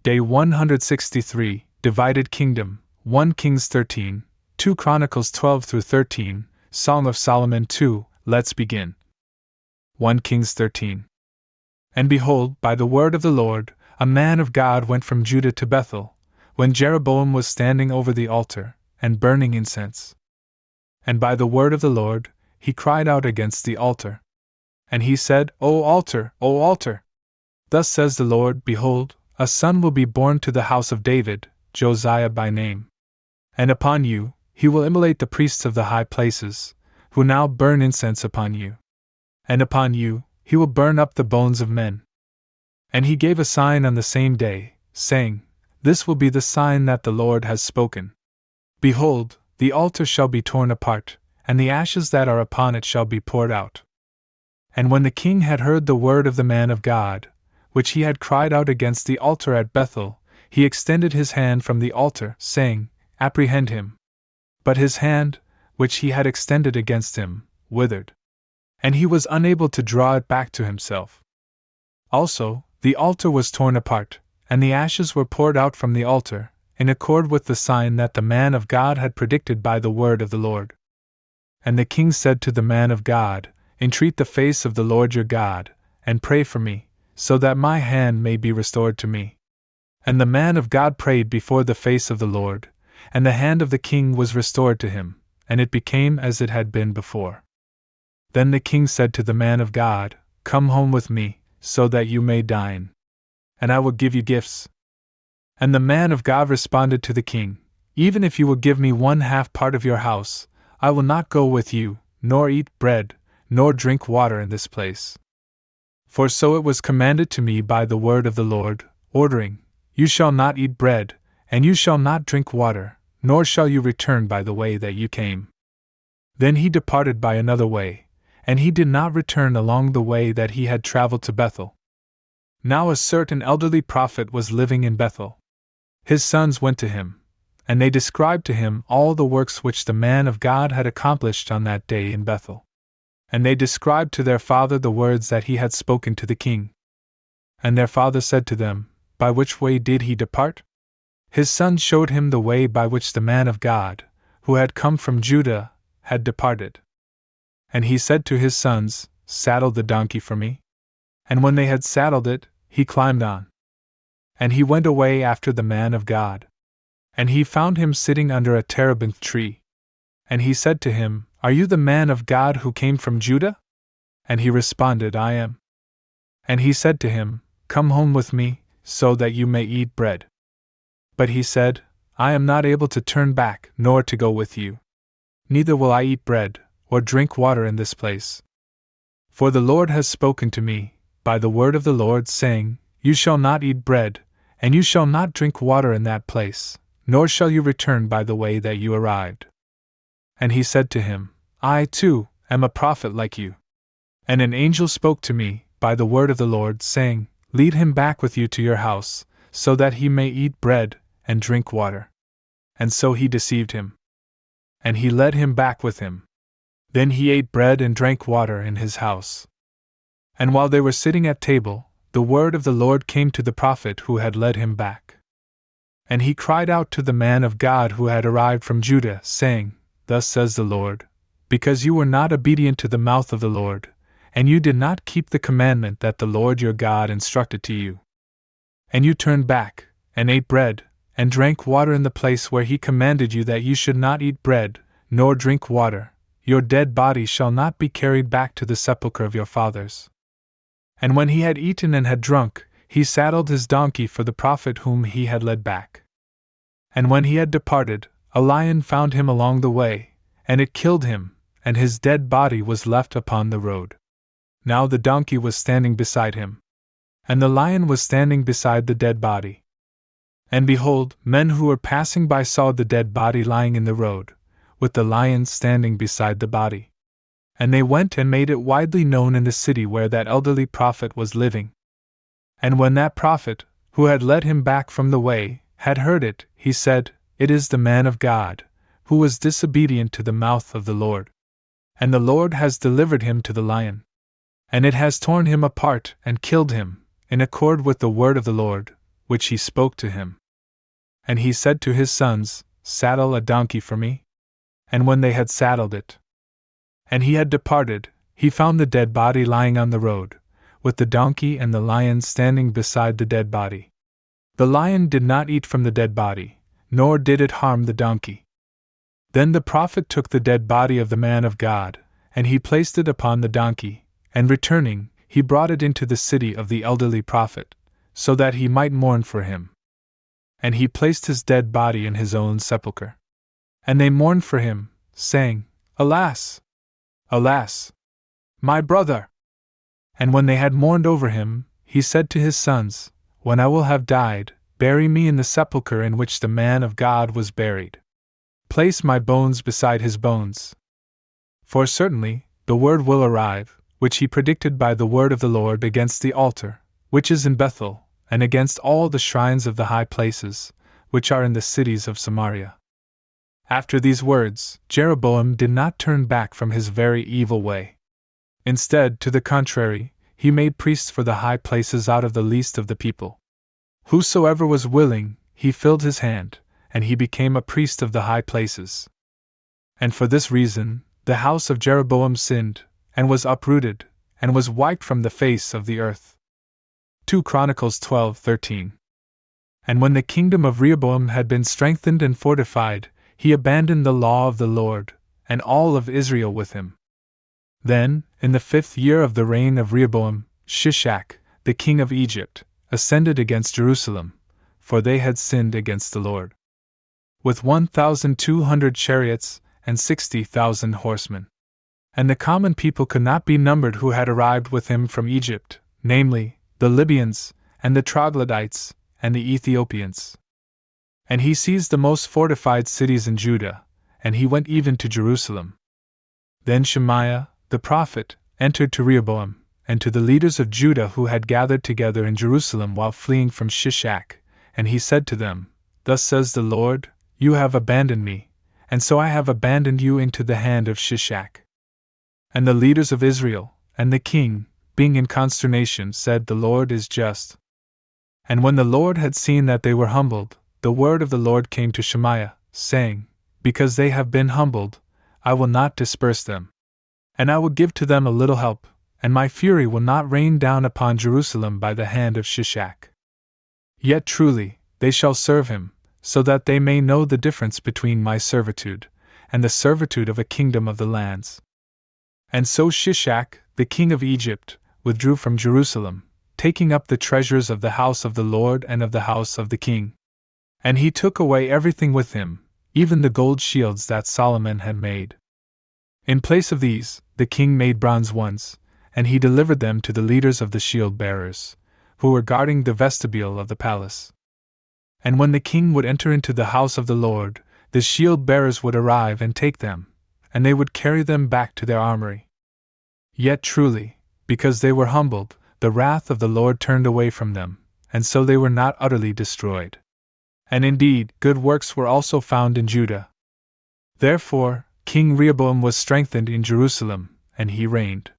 Day 163, Divided Kingdom, 1 Kings 13, 2 Chronicles 12 through 13, Song of Solomon 2, let's begin. 1 Kings 13. And behold, by the word of the Lord, a man of God went from Judah to Bethel, when Jeroboam was standing over the altar, and burning incense. And by the word of the Lord, he cried out against the altar. And he said, O altar, O altar! Thus says the Lord, Behold, a son will be born to the house of David, Josiah by name. And upon you, he will immolate the priests of the high places, who now burn incense upon you. And upon you, he will burn up the bones of men. And he gave a sign on the same day, saying, This will be the sign that the Lord has spoken. Behold, the altar shall be torn apart, and the ashes that are upon it shall be poured out. And when the king had heard the word of the man of God, which he had cried out against the altar at Bethel, he extended his hand from the altar, saying, Apprehend him. But his hand, which he had extended against him, withered. And he was unable to draw it back to himself. Also, the altar was torn apart, and the ashes were poured out from the altar, in accord with the sign that the man of God had predicted by the word of the Lord. And the king said to the man of God, Entreat the face of the Lord your God, and pray for me, so that my hand may be restored to me. And the man of God prayed before the face of the Lord, and the hand of the king was restored to him, and it became as it had been before. Then the king said to the man of God, Come home with me, so that you may dine, and I will give you gifts. And the man of God responded to the king, Even if you will give me 1/2 part of your house, I will not go with you, nor eat bread, nor drink water in this place. For so it was commanded to me by the word of the Lord, ordering, You shall not eat bread, and you shall not drink water, nor shall you return by the way that you came. Then he departed by another way, and he did not return along the way that he had traveled to Bethel. Now a certain elderly prophet was living in Bethel. His sons went to him, and they described to him all the works which the man of God had accomplished on that day in Bethel. And they described to their father the words that he had spoken to the king. And their father said to them, By which way did he depart? His sons showed him the way by which the man of God, who had come from Judah, had departed. And he said to his sons, Saddle the donkey for me. And when they had saddled it, he climbed on. And he went away after the man of God. And he found him sitting under a terebinth tree. And he said to him, Are you the man of God who came from Judah? And he responded, I am. And he said to him, Come home with me, so that you may eat bread. But he said, I am not able to turn back, nor to go with you. Neither will I eat bread, or drink water in this place. For the Lord has spoken to me, by the word of the Lord, saying, You shall not eat bread, and you shall not drink water in that place, nor shall you return by the way that you arrived. And he said to him, I, too, am a prophet like you. And an angel spoke to me, by the word of the Lord, saying, Lead him back with you to your house, so that he may eat bread, and drink water. And so he deceived him. And he led him back with him. Then he ate bread and drank water in his house. And while they were sitting at table, the word of the Lord came to the prophet who had led him back. And he cried out to the man of God who had arrived from Judah, saying, Thus says the Lord, Because you were not obedient to the mouth of the Lord, and you did not keep the commandment that the Lord your God instructed to you. And you turned back, and ate bread, and drank water in the place where he commanded you that you should not eat bread, nor drink water, your dead body shall not be carried back to the sepulchre of your fathers. And when he had eaten and had drunk, he saddled his donkey for the prophet whom he had led back. And when he had departed, a lion found him along the way, and it killed him, and his dead body was left upon the road. Now the donkey was standing beside him, and the lion was standing beside the dead body. And behold, men who were passing by saw the dead body lying in the road, with the lion standing beside the body. And they went and made it widely known in the city where that elderly prophet was living. And when that prophet, who had led him back from the way, had heard it, he said, It is the man of God, who was disobedient to the mouth of the Lord. And the Lord has delivered him to the lion. And it has torn him apart and killed him, in accord with the word of the Lord, which he spoke to him. And he said to his sons, Saddle a donkey for me. And when they had saddled it, and he had departed, he found the dead body lying on the road, with the donkey and the lion standing beside the dead body. The lion did not eat from the dead body, nor did it harm the donkey. Then the prophet took the dead body of the man of God, and he placed it upon the donkey, and returning, he brought it into the city of the elderly prophet, so that he might mourn for him. And he placed his dead body in his own sepulchre. And they mourned for him, saying, Alas! Alas! My brother! And when they had mourned over him, he said to his sons, When I will have died, bury me in the sepulchre in which the man of God was buried. Place my bones beside his bones. For certainly, the word will arrive, which he predicted by the word of the Lord against the altar, which is in Bethel, and against all the shrines of the high places, which are in the cities of Samaria. After these words, Jeroboam did not turn back from his very evil way. Instead, to the contrary, he made priests for the high places out of the least of the people. Whosoever was willing, he filled his hand, and he became a priest of the high places. And for this reason, the house of Jeroboam sinned, and was uprooted, and was wiped from the face of the earth. 2 Chronicles 12:13. And when the kingdom of Rehoboam had been strengthened and fortified, he abandoned the law of the Lord, and all of Israel with him. Then, in the 5th year of the reign of Rehoboam, Shishak, the king of Egypt, ascended against Jerusalem, for they had sinned against the Lord. With 1,200 chariots and 60,000 horsemen. And the common people could not be numbered who had arrived with him from Egypt, namely, the Libyans, and the Troglodytes, and the Ethiopians. And he seized the most fortified cities in Judah, and he went even to Jerusalem. Then Shemaiah, the prophet, entered to Rehoboam, and to the leaders of Judah who had gathered together in Jerusalem while fleeing from Shishak, and he said to them, Thus says the Lord, You have abandoned me, and so I have abandoned you into the hand of Shishak. And the leaders of Israel, and the king, being in consternation, said, The Lord is just. And when the Lord had seen that they were humbled, the word of the Lord came to Shemaiah, saying, Because they have been humbled, I will not disperse them. And I will give to them a little help, and my fury will not rain down upon Jerusalem by the hand of Shishak. Yet truly, they shall serve him, so that they may know the difference between my servitude, and the servitude of a kingdom of the lands. And so Shishak, the king of Egypt, withdrew from Jerusalem, taking up the treasures of the house of the Lord and of the house of the king. And he took away everything with him, even the gold shields that Solomon had made. In place of these, the king made bronze ones, and he delivered them to the leaders of the shield-bearers, who were guarding the vestibule of the palace. And when the king would enter into the house of the Lord, the shield-bearers would arrive and take them, and they would carry them back to their armory. Yet truly, because they were humbled, the wrath of the Lord turned away from them, and so they were not utterly destroyed. And indeed, good works were also found in Judah. Therefore, King Rehoboam was strengthened in Jerusalem, and he reigned.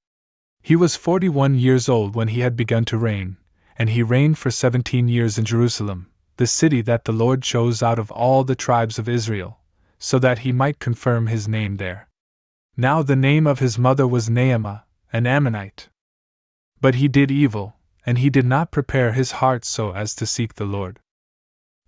He was 41 years old when he had begun to reign, and he reigned for 17 years in Jerusalem, the city that the Lord chose out of all the tribes of Israel, so that he might confirm his name there. Now the name of his mother was Naamah, an Ammonite. But he did evil, and he did not prepare his heart so as to seek the Lord.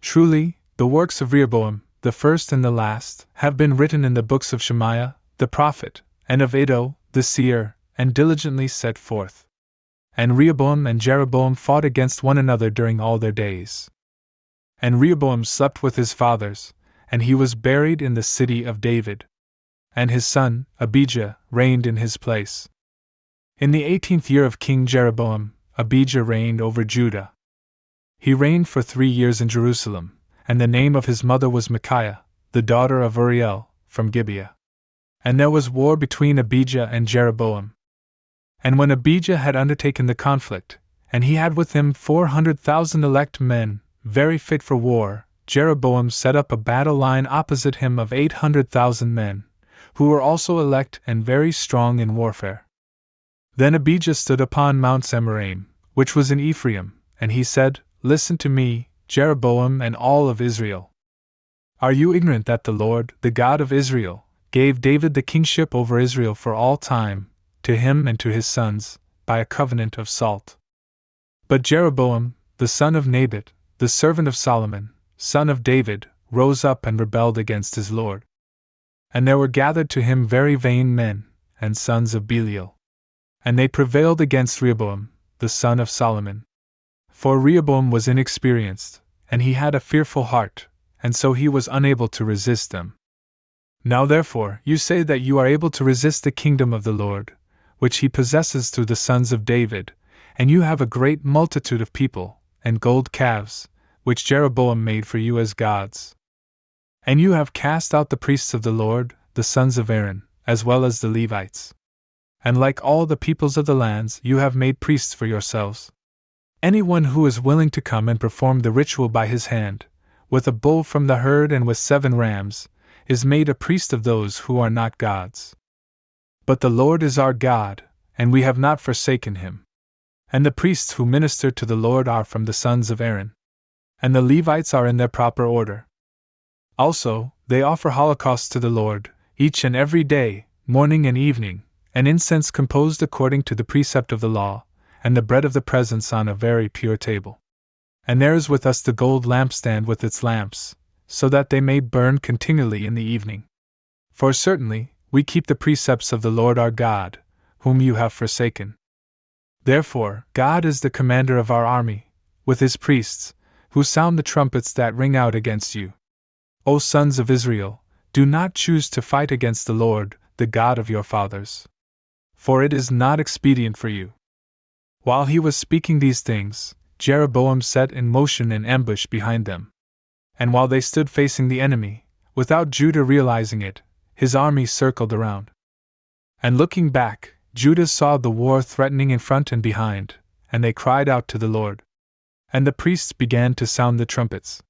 Truly, the works of Rehoboam, the first and the last, have been written in the books of Shemaiah, the prophet, and of Iddo, the seer, and diligently set forth. And Rehoboam and Jeroboam fought against one another during all their days. And Rehoboam slept with his fathers, and he was buried in the city of David. And his son, Abijah, reigned in his place. In the 18th year of King Jeroboam, Abijah reigned over Judah. He reigned for 3 years in Jerusalem, and the name of his mother was Micaiah, the daughter of Uriel, from Gibeah. And there was war between Abijah and Jeroboam. And when Abijah had undertaken the conflict, and he had with him 400,000 elect men, very fit for war, Jeroboam set up a battle line opposite him of 800,000 men, who were also elect and very strong in warfare. Then Abijah stood upon Mount Zemaraim, which was in Ephraim, and he said, Listen to me, Jeroboam and all of Israel. Are you ignorant that the Lord, the God of Israel, gave David the kingship over Israel for all time, to him and to his sons, by a covenant of salt? But Jeroboam, the son of Nebat, the servant of Solomon, son of David, rose up and rebelled against his Lord. And there were gathered to him very vain men, and sons of Belial. And they prevailed against Rehoboam, the son of Solomon. For Rehoboam was inexperienced, and he had a fearful heart, and so he was unable to resist them. Now therefore you say that you are able to resist the kingdom of the Lord, which he possesses through the sons of David, and you have a great multitude of people, and gold calves, which Jeroboam made for you as gods. And you have cast out the priests of the Lord, the sons of Aaron, as well as the Levites. And like all the peoples of the lands, you have made priests for yourselves. Anyone who is willing to come and perform the ritual by his hand, with a bull from the herd and with 7 rams, is made a priest of those who are not gods. But the Lord is our God, and we have not forsaken him. And the priests who minister to the Lord are from the sons of Aaron. And the Levites are in their proper order. Also, they offer holocausts to the Lord, each and every day, morning and evening, and incense composed according to the precept of the law, and the bread of the presence on a very pure table. And there is with us the gold lampstand with its lamps, so that they may burn continually in the evening. For certainly, we keep the precepts of the Lord our God, whom you have forsaken. Therefore, God is the commander of our army, with his priests, who sound the trumpets that ring out against you. O sons of Israel, do not choose to fight against the Lord, the God of your fathers. For it is not expedient for you. While he was speaking these things, Jeroboam set in motion an ambush behind them. And while they stood facing the enemy, without Judah realizing it, his army circled around. And looking back, Judah saw the war threatening in front and behind, and they cried out to the Lord. And the priests began to sound the trumpets.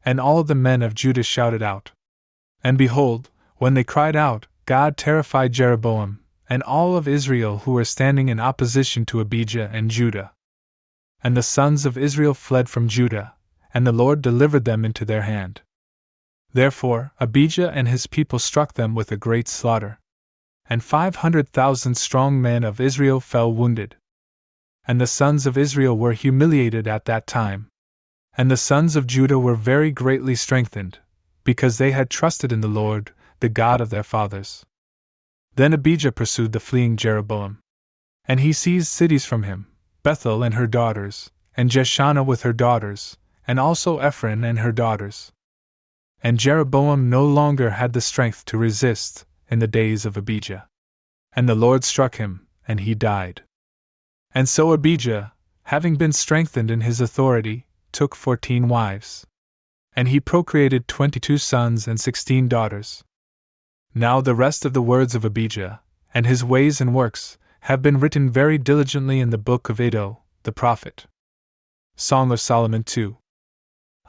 And all the men of Judah shouted out. And behold, when they cried out, God terrified Jeroboam, and all of Israel who were standing in opposition to Abijah and Judah. And the sons of Israel fled from Judah, and the Lord delivered them into their hand. Therefore Abijah and his people struck them with a great slaughter. And 500,000 strong men of Israel fell wounded. And the sons of Israel were humiliated at that time. And the sons of Judah were very greatly strengthened, because they had trusted in the Lord, the God of their fathers. Then Abijah pursued the fleeing Jeroboam. And he seized cities from him, Bethel and her daughters, and Jeshanah with her daughters, and also Ephron and her daughters. And Jeroboam no longer had the strength to resist, in the days of Abijah. And the Lord struck him, and he died. And so Abijah, having been strengthened in his authority, took 14 wives. And he procreated 22 sons and 16 daughters. Now the rest of the words of Abijah, and his ways and works, have been written very diligently in the book of Iddo, the prophet. Song of Solomon 2.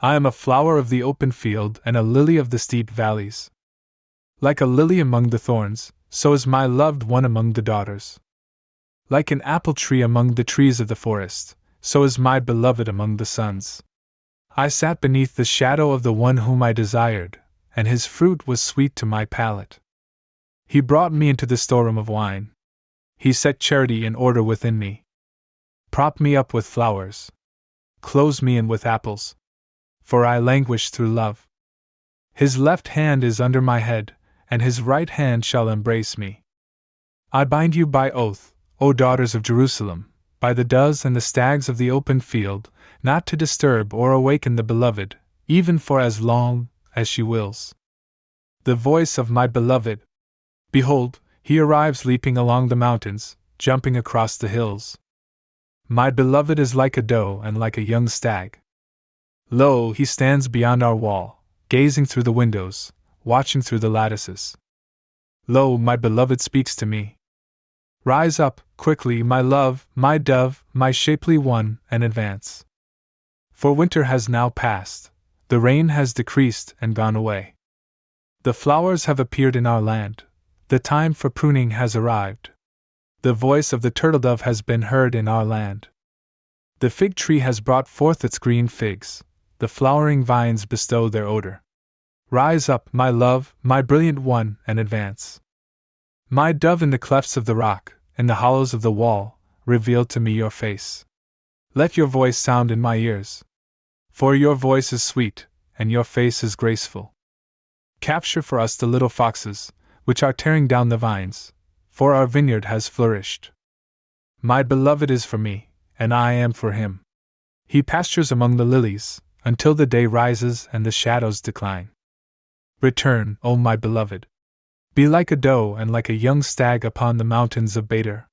I am a flower of the open field and a lily of the steep valleys. Like a lily among the thorns, so is my loved one among the daughters. Like an apple tree among the trees of the forest, so is my beloved among the sons. I sat beneath the shadow of the one whom I desired, and his fruit was sweet to my palate. He brought me into the storeroom of wine. He set charity in order within me. Prop me up with flowers. Close me in with apples. For I languish through love. His left hand is under my head, and his right hand shall embrace me. I bind you by oath, O daughters of Jerusalem, by the does and the stags of the open field, not to disturb or awaken the beloved, even for as long as she wills. The voice of my beloved. Behold, he arrives leaping along the mountains, jumping across the hills. My beloved is like a doe and like a young stag. Lo, he stands beyond our wall, gazing through the windows, watching through the lattices. Lo, my beloved speaks to me. Rise up, quickly, my love, my dove, my shapely one, and advance. For winter has now passed, the rain has decreased and gone away. The flowers have appeared in our land, the time for pruning has arrived. The voice of the turtle-dove has been heard in our land. The fig tree has brought forth its green figs, the flowering vines bestow their odor. Rise up, my love, my brilliant one, and advance. My dove, in the clefts of the rock, in the hollows of the wall, reveal to me your face. Let your voice sound in my ears. For your voice is sweet, and your face is graceful. Capture for us the little foxes, which are tearing down the vines, for our vineyard has flourished. My beloved is for me, and I am for him. He pastures among the lilies, until the day rises and the shadows decline. Return, O my beloved. Be like a doe and like a young stag upon the mountains of Bader.